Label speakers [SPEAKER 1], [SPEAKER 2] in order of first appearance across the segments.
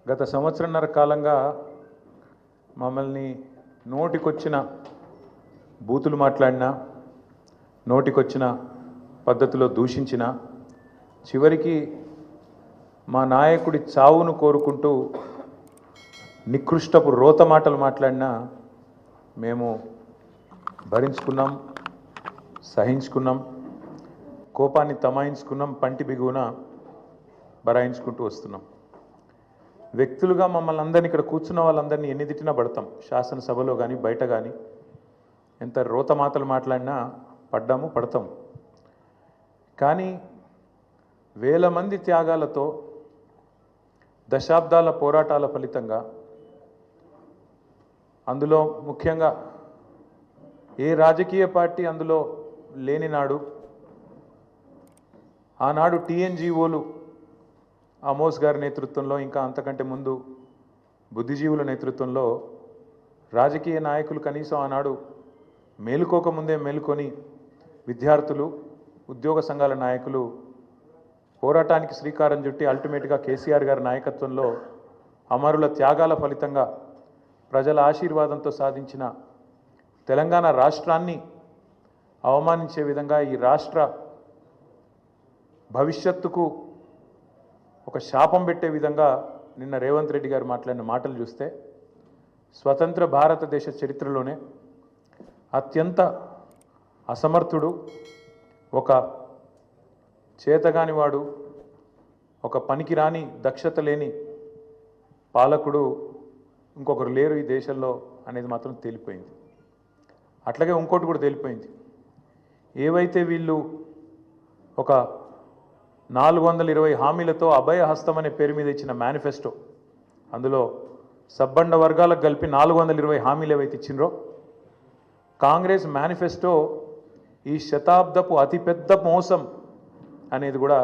[SPEAKER 1] గత సంవత్సరన్నర కాలంగా మమ్మల్ని నోటికొచ్చిన బూతులు మాట్లాడినా, నోటికొచ్చిన పద్ధతిలో దూషించిన, చివరికి మా నాయకుడి చావును కోరుకుంటూ నికృష్టపు రోత మాటలు మాట్లాడినా మేము భరించుకున్నాం, సహించుకున్నాం, కోపాన్ని తమాయించుకున్నాం, పంటి బిగువున బరాయించుకుంటూ వస్తున్నాం. వ్యక్తులుగా మమ్మల్ని అందరినీ, ఇక్కడ కూర్చున్న వాళ్ళందరినీ ఎన్ని తిట్టినా పడతాం. శాసనసభలో కానీ బయట కానీ ఎంత రోత మాటలు మాట్లాడినా పడ్డాము, పడతాం. కానీ వేల మంది త్యాగాలతో, దశాబ్దాల పోరాటాల ఫలితంగా, అందులో ముఖ్యంగా ఏ రాజకీయ పార్టీ అందులో లేని నాడు, ఆనాడు టీఎన్జిఓలు ఆమోస్ గారి నేతృత్వంలో, ఇంకా అంతకంటే ముందు బుద్ధిజీవుల నేతృత్వంలో రాజకీయ నాయకులు కనీసం ఆనాడు మేలుకోకముందే మేలుకొని విద్యార్థులు, ఉద్యోగ సంఘాల నాయకులు పోరాటానికి శ్రీకారం చుట్టి అల్టిమేట్గా కేసీఆర్ గారి నాయకత్వంలో అమరుల త్యాగాల ఫలితంగా ప్రజల ఆశీర్వాదంతో సాధించిన తెలంగాణ రాష్ట్రాన్ని అవమానించే విధంగా, ఈ రాష్ట్ర భవిష్యత్తుకు ఒక శాపం పెట్టే విధంగా నిన్న రేవంత్ రెడ్డి గారు మాట్లాడిన మాటలు చూస్తే, స్వతంత్ర భారతదేశ చరిత్రలోనే అత్యంత అసమర్థుడు, ఒక చేతగానివాడు, ఒక పనికిరాని దక్షత లేని పాలకుడు ఇంకొకరు లేరు ఈ దేశంలో అనేది మాత్రం తేలిపోయింది. అట్లాగే ఇంకోటి కూడా తేలిపోయింది. ఏవైతే వీళ్ళు ఒక 420 హామీలతో అభయ హస్తం అనే పేరు మీద ఇచ్చిన మేనిఫెస్టో, అందులో సబ్బండ వర్గాలకు కలిపి 420 హామీలు ఏవైతే ఇచ్చినరో, కాంగ్రెస్ మేనిఫెస్టో ఈ శతాబ్దపు అతిపెద్ద మోసం అనేది కూడా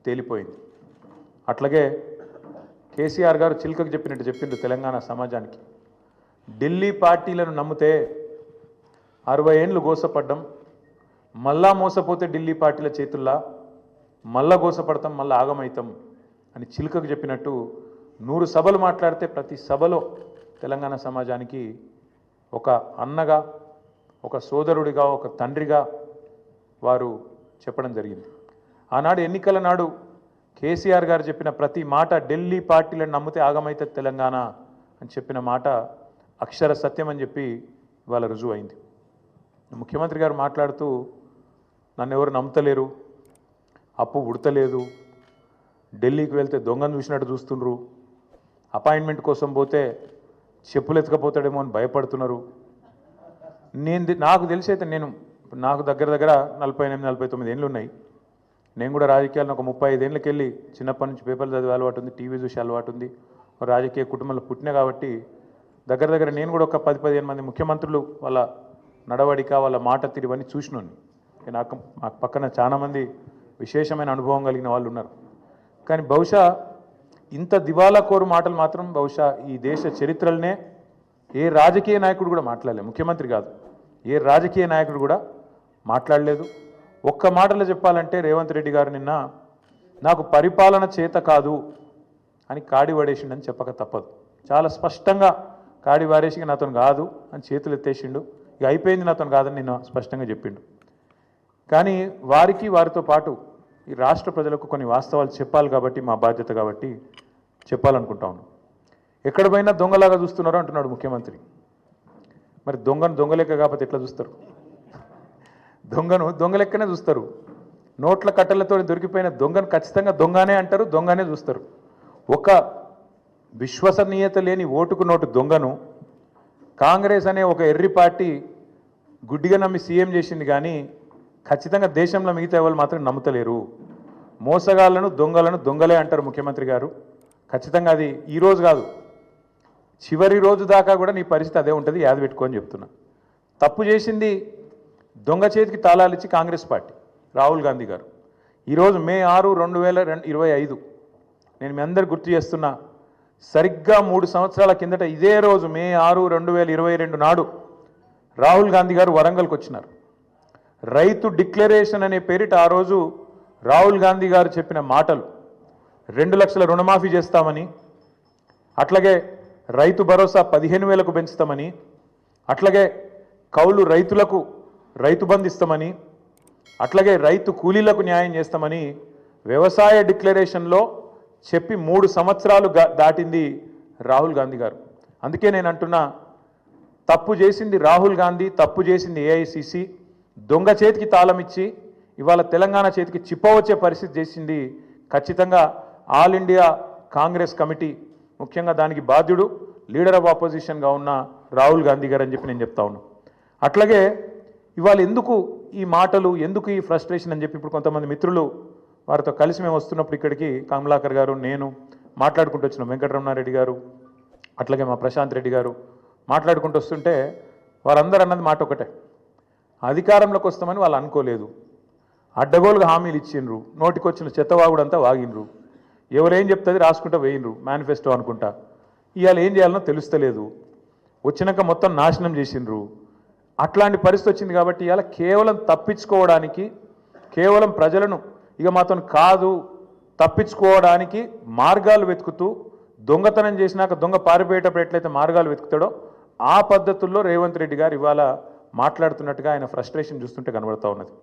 [SPEAKER 1] తేలిపోయింది. అట్లాగే కేసీఆర్ గారు చిలుకకు చెప్పినట్టు చెప్పిండు తెలంగాణ సమాజానికి. ఢిల్లీ పార్టీలను నమ్మితే 60 ఏండ్లు గోసపడ్డం, మళ్ళా మోసపోతే ఢిల్లీ పార్టీల చేతుల్లా మళ్ళా గోసపడతాం, మళ్ళీ ఆగమవుతాం అని చిలుకకు చెప్పినట్టు 100 సభలు మాట్లాడితే ప్రతి సభలో తెలంగాణ సమాజానికి ఒక అన్నగా, ఒక సోదరుడిగా, ఒక తండ్రిగా వారు చెప్పడం జరిగింది. ఆనాడు ఎన్నికల నాడు కేసీఆర్ గారు చెప్పిన ప్రతి మాట, ఢిల్లీ పార్టీలను నమ్మితే ఆగమైతే తెలంగాణ అని చెప్పిన మాట అక్షర సత్యం అని చెప్పి ఇవాళ రుజువు అయింది. ముఖ్యమంత్రి గారు మాట్లాడుతూ, నన్ను ఎవరు నమ్ముతలేరు, అప్పు ఉడతలేదు, ఢిల్లీకి వెళ్తే దొంగను చూసినట్టు చూస్తుండ్రు, అపాయింట్మెంట్ కోసం పోతే చెప్పులు ఎత్తుకపోతాడేమో అని భయపడుతున్నారు. నాకు తెలిసైతే నాకు దగ్గర 48-49 ఏళ్ళు ఉన్నాయి. నేను కూడా రాజకీయాలను ఒక 35 ఏళ్ళకి వెళ్ళి చిన్నప్పటి నుంచి పేపర్లు చదివే అలవాటు ఉంది, టీవీ చూసే అలవాటు ఉంది, రాజకీయ కుటుంబంలో పుట్టినా కాబట్టి దగ్గర నేను కూడా ఒక 10-15 మంది ముఖ్యమంత్రులు వాళ్ళ నడవడిక, వాళ్ళ మాట తీరువని చూసినాను. నాకు పక్కన చాలామంది విశేషమైన అనుభవం కలిగిన వాళ్ళు ఉన్నారు. కానీ బహుశా ఇంత దివాలా కోరు మాటలు మాత్రం బహుశా ఈ దేశ చరిత్రలనే ఏ రాజకీయ నాయకుడు కూడా మాట్లాడలేదు. ముఖ్యమంత్రి కాదు, ఏ రాజకీయ నాయకుడు కూడా మాట్లాడలేదు. ఒక్క మాటలో చెప్పాలంటే రేవంత్ రెడ్డి గారు నిన్న నాకు పరిపాలన చేత కాదు అని కాడి పడేసిండని చెప్పక తప్పదు. చాలా స్పష్టంగా కాడి వారేసి నాతో కాదు అని చేతులు ఎత్తేసిండు. ఇక అయిపోయింది, నాతో కాదని నిన్న స్పష్టంగా చెప్పిండు. కానీ వారితో పాటు ఈ రాష్ట్ర ప్రజలకు కొన్ని వాస్తవాలు చెప్పాలి కాబట్టి, మా బాధ్యత కాబట్టి చెప్పాలనుకుంటా ఉన్నాం. ఎక్కడ పోయినా దొంగలాగా చూస్తున్నారో అంటున్నాడు ముఖ్యమంత్రి. మరి దొంగలెక్క కాకపోతే ఎట్లా చూస్తారు? దొంగలెక్కనే చూస్తారు. నోట్ల కట్టెలతో దొరికిపోయిన దొంగను ఖచ్చితంగా దొంగనే అంటారు, దొంగనే చూస్తారు. ఒక విశ్వసనీయత లేని ఓటుకు నోటు దొంగను కాంగ్రెస్ అనే ఒక ఎర్రి పార్టీ గుడ్డిగా నమ్మి సీఎం చేసింది. కానీ ఖచ్చితంగా దేశంలో మిగతా వాళ్ళు మాత్రం నమ్ముతలేరు. మోసగాళ్లను, దొంగలే అంటారు ముఖ్యమంత్రి గారు. ఖచ్చితంగా అది ఈరోజు కాదు, చివరి రోజు దాకా కూడా నీ పరిస్థితి అదే ఉంటుంది, యాద పెట్టుకొని చెప్తున్నా. తప్పు చేసింది దొంగ చేతికి తాళాలు ఇచ్చి కాంగ్రెస్ పార్టీ, రాహుల్ గాంధీ గారు. ఈరోజు మే 6, 2025 నేను మీ అందరు గుర్తు చేస్తున్నా, సరిగ్గా 3 సంవత్సరాల కిందట ఇదే రోజు మే 6, 2022 నాడు రాహుల్ గాంధీ గారు వరంగల్కి వచ్చినారు. రైతు డిక్లరేషన్ అనే పేరిట ఆ రోజు రాహుల్ గాంధీ గారు చెప్పిన మాటలు, 2 లక్షల రుణమాఫీ చేస్తామని, అట్లాగే రైతు భరోసా 15,000కు పెంచుతామని, అట్లాగే కౌలు రైతులకు రైతు బంధు ఇస్తామని, అట్లాగే రైతు కూలీలకు న్యాయం చేస్తామని వ్యవసాయ డిక్లరేషన్లో చెప్పి 3 సంవత్సరాలు దాటింది రాహుల్ గాంధీ గారు. అందుకే నేను అంటున్నా, తప్పు చేసింది రాహుల్ గాంధీ, తప్పు చేసింది ఏఐసిసి, దొంగ చేతికి తాళం ఇచ్చి ఇవాళ తెలంగాణ చేతికి చిప్పవచ్చే పరిస్థితి చేసింది ఖచ్చితంగా ఆల్ ఇండియా కాంగ్రెస్ కమిటీ, ముఖ్యంగా దానికి బాధ్యుడు లీడర్ ఆఫ్ ఆపోజిషన్గా ఉన్న రాహుల్ గాంధీ గారు అని చెప్పి నేను చెప్తా ఉన్నాను. అట్లాగే ఇవాళ ఎందుకు ఈ మాటలు, ఎందుకు ఈ ఫ్రస్ట్రేషన్ అని చెప్పి ఇప్పుడు కొంతమంది మిత్రులు వారితో కలిసి మేము వస్తున్నప్పుడు ఇక్కడికి కమలాకర్ గారు, నేను మాట్లాడుకుంటూ వచ్చినాం, వెంకటరమణారెడ్డి గారు, అట్లాగే మా ప్రశాంత్ రెడ్డి గారు మాట్లాడుకుంటూ వస్తుంటే వారందరూ అన్నది మాట ఒకటే, అధికారంలోకి వస్తామని వాళ్ళు అనుకోలేదు, అడ్డగోలుగా హామీలు ఇచ్చిండ్రు, నోటికొచ్చిన చెత్తవాగుడంతా వాగినరు, ఎవరేం చెప్తుంది రాసుకుంటూ వేయినరు మేనిఫెస్టో అనుకుంటా, ఇవాళ ఏం చేయాలనో తెలుస్తలేదు, వచ్చినాక మొత్తం నాశనం చేసిండ్రు. అట్లాంటి పరిస్థితి వచ్చింది కాబట్టి ఇవాళ కేవలం తప్పించుకోవడానికి, కేవలం ప్రజలను ఇక మాతో కాదు తప్పించుకోవడానికి మార్గాలు వెతుకుతూ, దొంగతనం చేసినాక దొంగ పారిపోయేటప్పుడు ఎట్లయితే మార్గాలు వెతుకుతాడో ఆ పద్ధతుల్లో రేవంత్ రెడ్డి గారు ఇవాళ మాట్లాడుతున్నట్టుగా ఆయన ఫ్రస్ట్రేషన్ చూస్తుంటే కనబడతా ఉన్నది.